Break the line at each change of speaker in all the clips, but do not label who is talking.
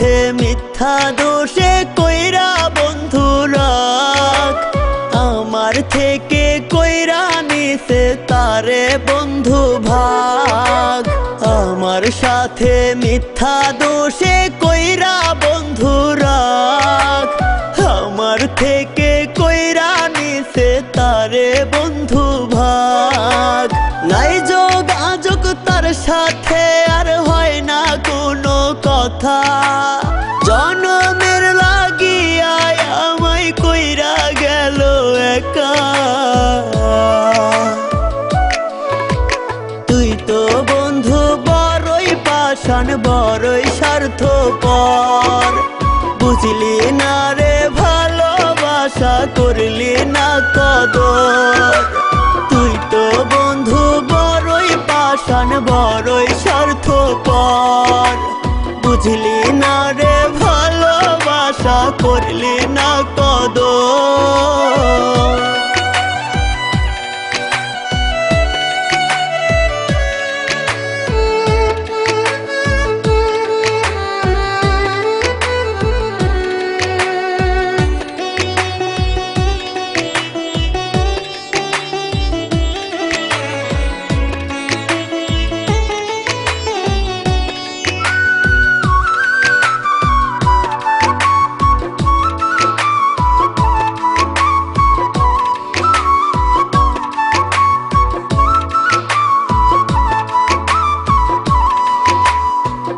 সাথে মিথ্যা দোষে কইরা বন্ধু রাখ, আমার থেকে কইরা নিছে তারে বন্ধু ভাগ। আমার সাথে মিথ্যা দোষে কইরা বন্ধু রাখ, আমার থেকে কইরা নিছে তারে বন্ধু ভাগ। নাই যোগাযোগ তার সাথে আর হয় না কোনো কথা, জনমের লাগিয়া আমায় কইরা গেল একা। তুই তো বন্ধু বড়ই পাষাণ, বড়ই স্বার্থপর, বুঝলি না রে ভালোবাসা, করলি না কদর। তুই তো বন্ধু বড়ই পাষাণ, বড়ই স্বার্থপর, বুঝলি না রে ভালোবাসা, করলি না কদর।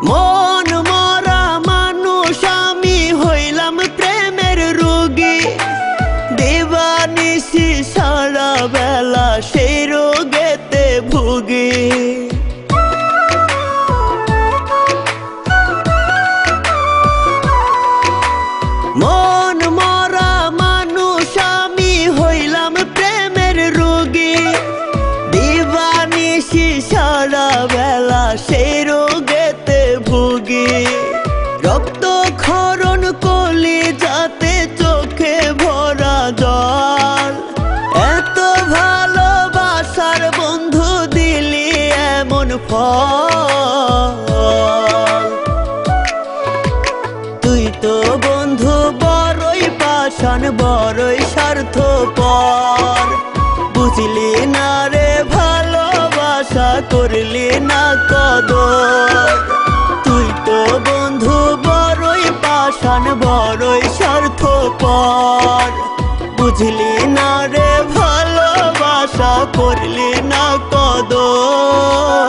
মন মরা মানুষ আমি হইলাম প্রেমের রোগী, দিবানিশি সারা বেলা সেই রোগেতে ভুগি। মন মরা মানুষ আমি হইলাম প্রেমের রোগী, দিবানিশি সারা বেলা সেই রোগেতে ভুগি। রক্ত ক্ষরণ কলি যাতে চোখে ভরা জল, এত ভালোবাসার বন্ধু দিলি এমন ফল। তুই তো বন্ধু বড়ই পাষাণ, বড়ই স্বার্থপর, বুঝলি না রে ভালোবাসা, করলি না কদর। তুই তো বন্ধু বড়ই পাষাণ, বড়ই স্বার্থপর, বুঝলি না রে ভালোবাসা, করলি না কদর।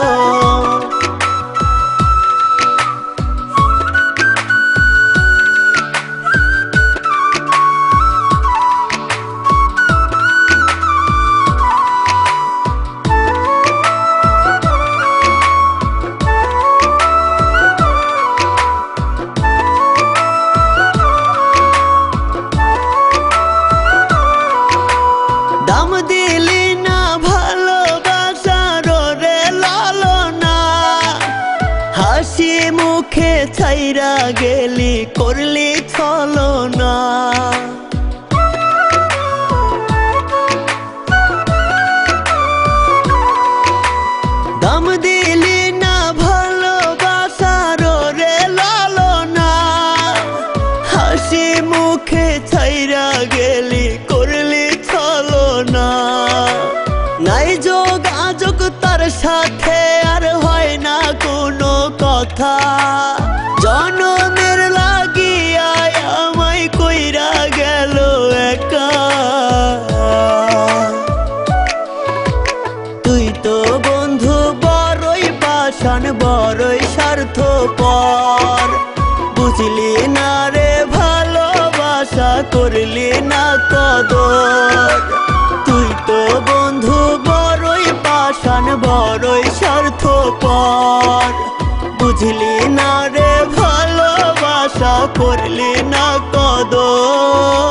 দাম দিলি না ভালোবাসার রে লালনা, হাসি মুখে ছাইরা গেলি করলি ছলনা। দাম দিলি না ভালোবাসার রে লালনা, হাসি মুখে ছাইরা গেলি করলি ছলনা। নাই যোগাযোগ তার সাথে আর হয় না কোনো কথা, জনমের লাগিয়া আমায় কইরা গেল একা। তুই তো বন্ধু বড়ই পাষাণ, বড়ই স্বার্থপর, বুঝলি না রে ভালোবাসা, করলি না কদর। তুই তো বন্ধু বড়ই পাষাণ, বড়ই স্বার্থপর, বুঝলি না রে ভালোবাসা, করলি না কদর।